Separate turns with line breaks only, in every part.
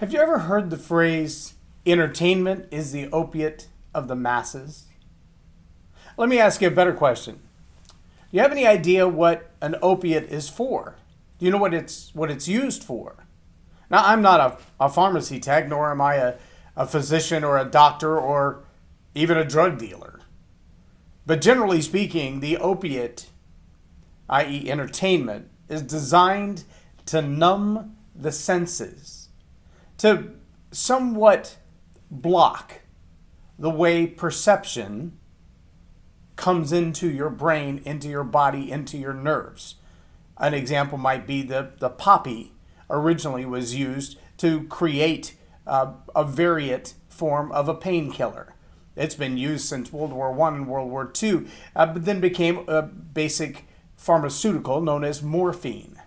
Have you ever heard the phrase, entertainment is the opiate of the masses? Let me ask you a better question. Do you have any idea what an opiate is for? Do you know what it's used for? Now, I'm not a pharmacy tech, nor am I a physician or a doctor or even a drug dealer. But generally speaking, the opiate, i.e. entertainment, is designed to numb the senses, to somewhat block the way perception comes into your brain, into your body, into your nerves. An example might be the poppy originally was used to create a variant form of a painkiller. It's been used since World War I and World War II, but then became a basic pharmaceutical known as morphine.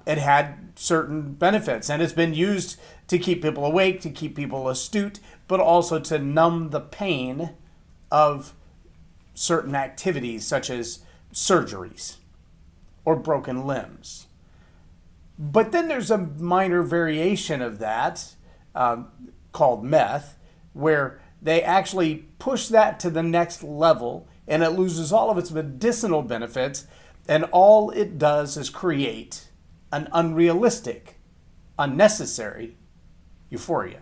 It had certain benefits, and it's been used to keep people awake, to keep people astute, but also to numb the pain of certain activities such as surgeries or broken limbs. But then there's a minor variation of that called meth, where they actually push that to the next level and it loses all of its medicinal benefits, and all it does is create an unrealistic, unnecessary euphoria.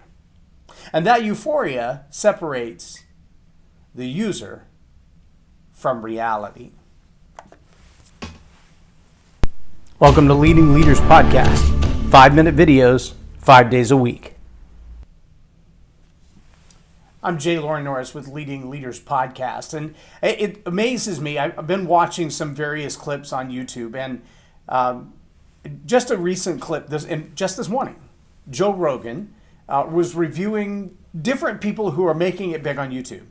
And that euphoria separates the user from reality. Welcome to Leading Leaders Podcast. 5-minute videos, 5 days a week. I'm J Loren Norris with Leading Leaders Podcast, and it amazes me. I've been watching some various clips on YouTube, and just a recent clip, just this morning, Joe Rogan was reviewing different people who are making it big on YouTube.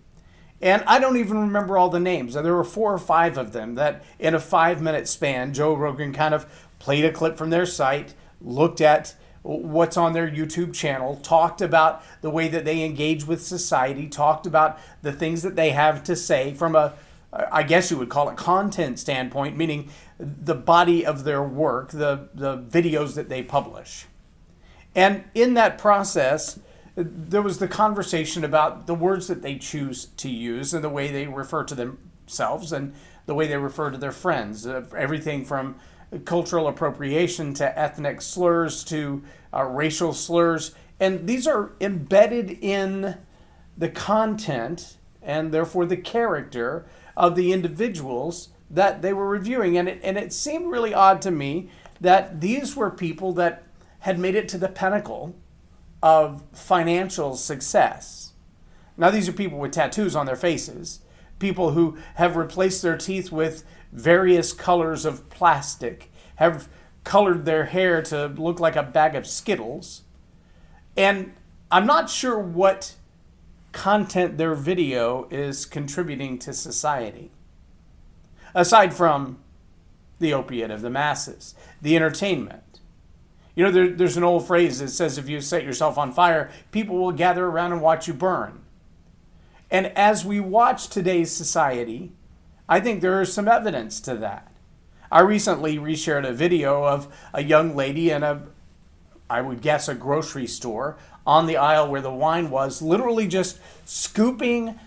And I don't even remember all the names. There were 4 or 5 of them that in a 5-minute span, Joe Rogan kind of played a clip from their site, looked at what's on their YouTube channel, talked about the way that they engage with society, talked about the things that they have to say from I guess you would call it content standpoint, meaning the body of their work, the videos that they publish. And in that process, there was the conversation about the words that they choose to use and the way they refer to themselves and the way they refer to their friends. Everything from cultural appropriation to ethnic slurs to racial slurs. And these are embedded in the content and therefore the character of the individuals that they were reviewing. And it seemed really odd to me that these were people that had made it to the pinnacle of financial success. Now, these are people with tattoos on their faces, people who have replaced their teeth with various colors of plastic, have colored their hair to look like a bag of Skittles. And I'm not sure what content their video is contributing to society, aside from the opiate of the masses, the entertainment. You know, there's an old phrase that says if you set yourself on fire, people will gather around and watch you burn. And as we watch today's society, I think there is some evidence to that. I recently reshared a video of a young lady in I would guess a grocery store on the aisle where the wine was, literally just scooping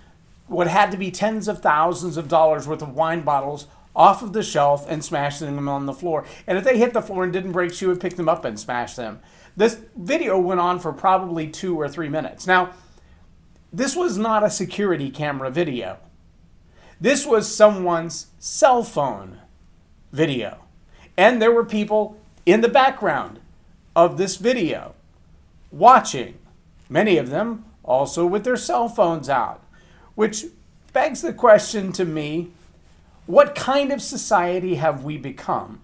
what had to be tens of thousands of dollars worth of wine bottles off of the shelf and smashing them on the floor. And if they hit the floor and didn't break, she would pick them up and smash them. This video went on for probably 2 or 3 minutes. Now, this was not a security camera video. This was someone's cell phone video. And there were people in the background of this video watching, many of them also with their cell phones out, which begs the question to me, what kind of society have we become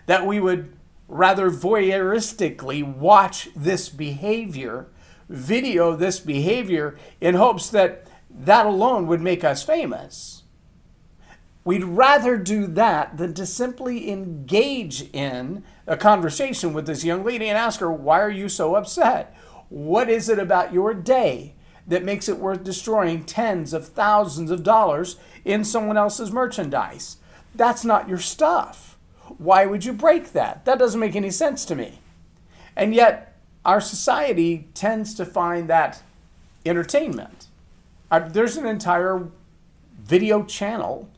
that we would rather voyeuristically watch this behavior, video this behavior in hopes that that alone would make us famous? We'd rather do that than to simply engage in a conversation with this young lady and ask her, why are you so upset? What is it about your day that makes it worth destroying tens of thousands of dollars in someone else's merchandise? That's not your stuff. Why would you break that? That doesn't make any sense to me. And yet, our society tends to find that entertainment. There's an entire video channel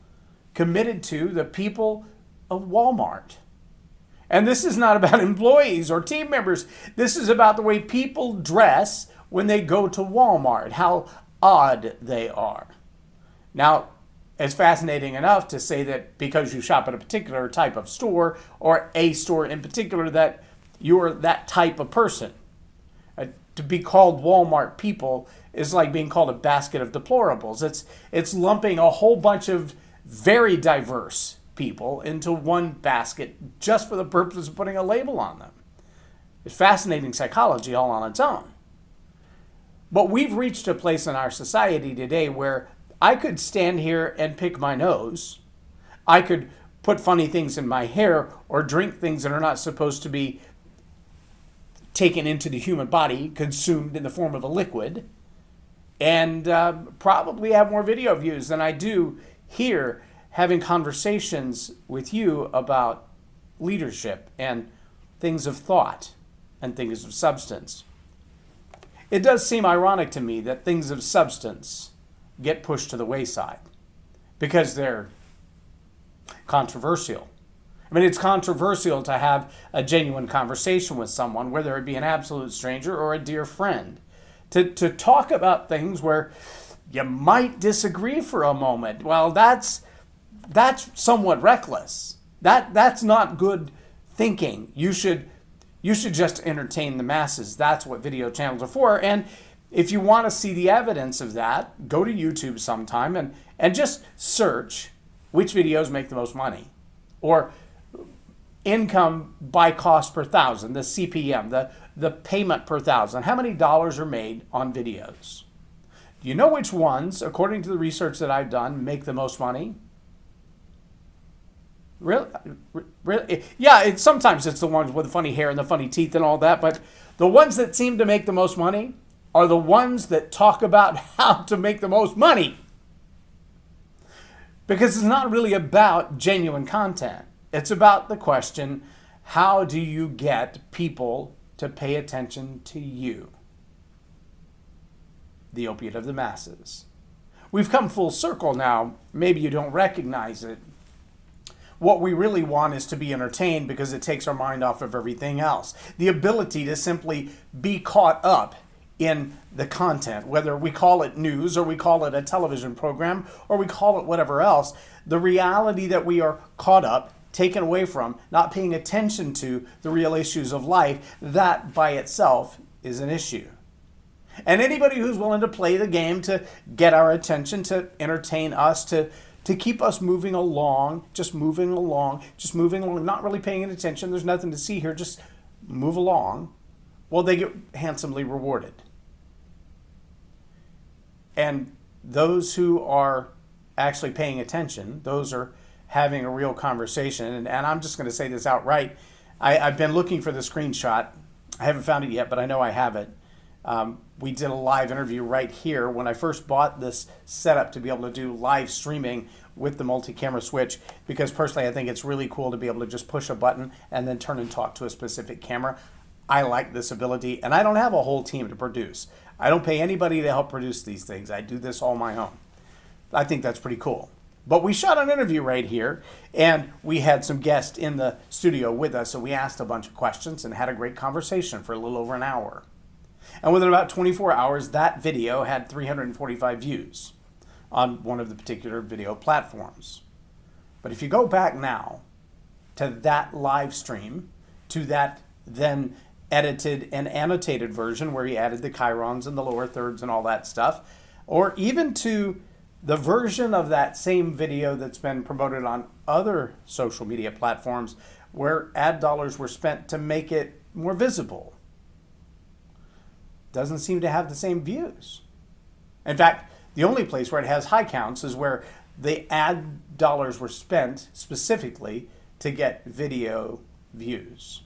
committed to the people of Walmart. And this is not about employees or team members. This is about the way people dress when they go to Walmart, how odd they are. Now, it's fascinating enough to say that because you shop at a particular type of store, or a store in particular, that you're that type of person. To be called Walmart people is like being called a basket of deplorables. It's lumping a whole bunch of very diverse people into one basket just for the purpose of putting a label on them. It's fascinating psychology all on its own. But we've reached a place in our society today where I could stand here and pick my nose. I could put funny things in my hair or drink things that are not supposed to be taken into the human body, consumed in the form of a liquid, and probably have more video views than I do here having conversations with you about leadership and things of thought and things of substance. It does seem ironic to me that things of substance get pushed to the wayside because they're controversial. I mean, it's controversial to have a genuine conversation with someone, whether it be an absolute stranger or a dear friend, to talk about things where you might disagree for a moment. Well, that's somewhat reckless. That's not good thinking. You should just entertain the masses. That's what video channels are for. And if you want to see the evidence of that, go to YouTube sometime and just search which videos make the most money, or income by cost per thousand, the CPM, the payment per thousand. How many dollars are made on videos? Do you know which ones, according to the research that I've done, make the most money? Really? Yeah, sometimes it's the ones with the funny hair and the funny teeth and all that, but the ones that seem to make the most money are the ones that talk about how to make the most money. Because it's not really about genuine content. It's about the question, how do you get people to pay attention to you? The opiate of the masses. We've come full circle now. Maybe you don't recognize it. What we really want is to be entertained because it takes our mind off of everything else. The ability to simply be caught up in the content, whether we call it news or we call it a television program or we call it whatever else, the reality that we are caught up, taken away from, not paying attention to the real issues of life, that by itself is an issue. And anybody who's willing to play the game to get our attention, to entertain us, to keep us moving along, not really paying attention, there's nothing to see here, just move along, well, they get handsomely rewarded. And those who are actually paying attention, those are having a real conversation, and I'm just going to say this outright. I've been looking for the screenshot. I haven't found it yet, but I know I have it. We did a live interview right here when I first bought this setup to be able to do live streaming with the multi-camera switch, because personally I think it's really cool to be able to just push a button and then turn and talk to a specific camera. I like this ability, and I don't have a whole team to produce. I don't pay anybody to help produce these things. I do this all my own. I think that's pretty cool. But we shot an interview right here, and we had some guests in the studio with us, so we asked a bunch of questions and had a great conversation for a little over an hour. And within about 24 hours, that video had 345 views on one of the particular video platforms. But if you go back now to that live stream, to that then edited and annotated version where he added the chirons and the lower thirds and all that stuff, or even to the version of that same video that's been promoted on other social media platforms where ad dollars were spent to make it more visible, doesn't seem to have the same views. In fact, the only place where it has high counts is where the ad dollars were spent specifically to get video views.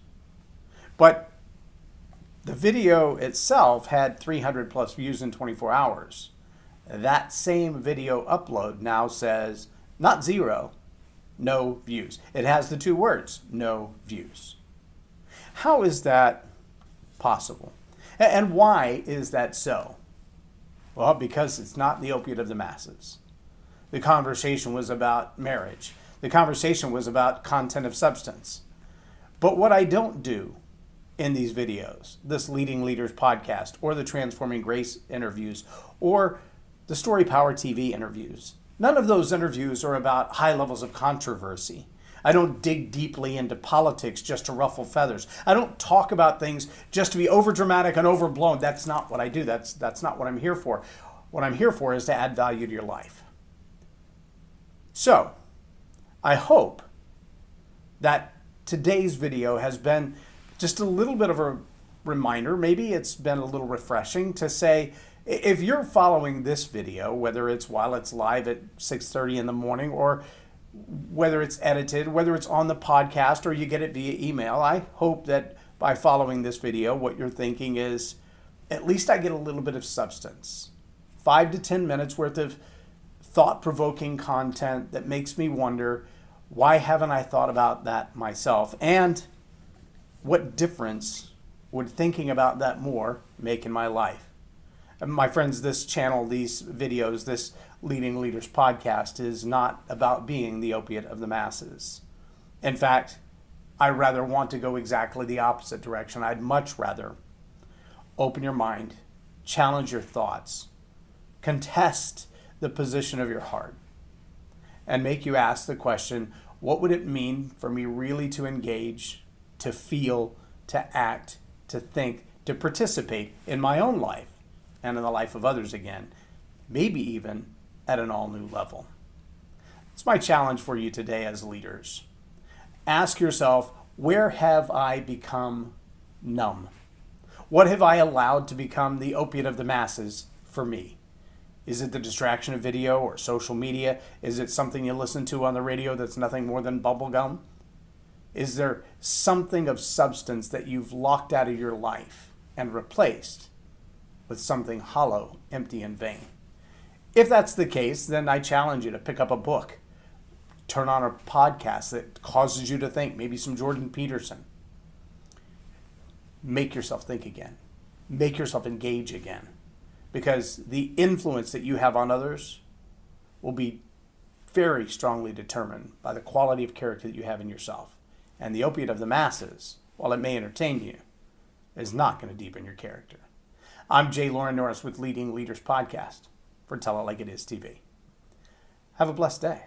But the video itself had 300 plus views in 24 hours. That same video upload now says not zero, no views. It has the two words, no views. How is that possible. And why is that so? Well, because it's not the opiate of the masses. The conversation was about marriage. The conversation was about content of substance. But what I don't do in these videos, this Leading Leaders podcast, or the Transforming Grace interviews, or the Story Power TV interviews, none of those interviews are about high levels of controversy. I don't dig deeply into politics just to ruffle feathers. I don't talk about things just to be overdramatic and overblown. That's not what I do. That's not what I'm here for. What I'm here for is to add value to your life. So, I hope that today's video has been just a little bit of a reminder. Maybe it's been a little refreshing to say, if you're following this video, whether it's while it's live at 6:30 in the morning, or whether it's edited, whether it's on the podcast, or you get it via email, I hope that by following this video, what you're thinking is, at least I get a little bit of substance. 5 to 10 minutes worth of thought-provoking content that makes me wonder, why haven't I thought about that myself? And what difference would thinking about that more make in my life? And my friends, this channel, these videos, this Leading Leaders podcast is not about being the opiate of the masses. In fact, I rather want to go exactly the opposite direction. I'd much rather open your mind, challenge your thoughts, contest the position of your heart, and make you ask the question, what would it mean for me really to engage, to feel, to act, to think, to participate in my own life and in the life of others again, maybe even at an all-new level? It's my challenge for you today as leaders. Ask yourself, where have I become numb? What have I allowed to become the opiate of the masses for me? Is it the distraction of video or social media? Is it something you listen to on the radio that's nothing more than bubblegum? Is there something of substance that you've locked out of your life and replaced with something hollow, empty, and vain? If that's the case, then I challenge you to pick up a book, turn on a podcast that causes you to think, maybe some Jordan Peterson. Make yourself think again. Make yourself engage again. Because the influence that you have on others will be very strongly determined by the quality of character that you have in yourself. And the opiate of the masses, while it may entertain you, is not going to deepen your character. I'm J Loren Norris with Leading Leaders Podcast for Tell It Like It Is TV. Have a blessed day.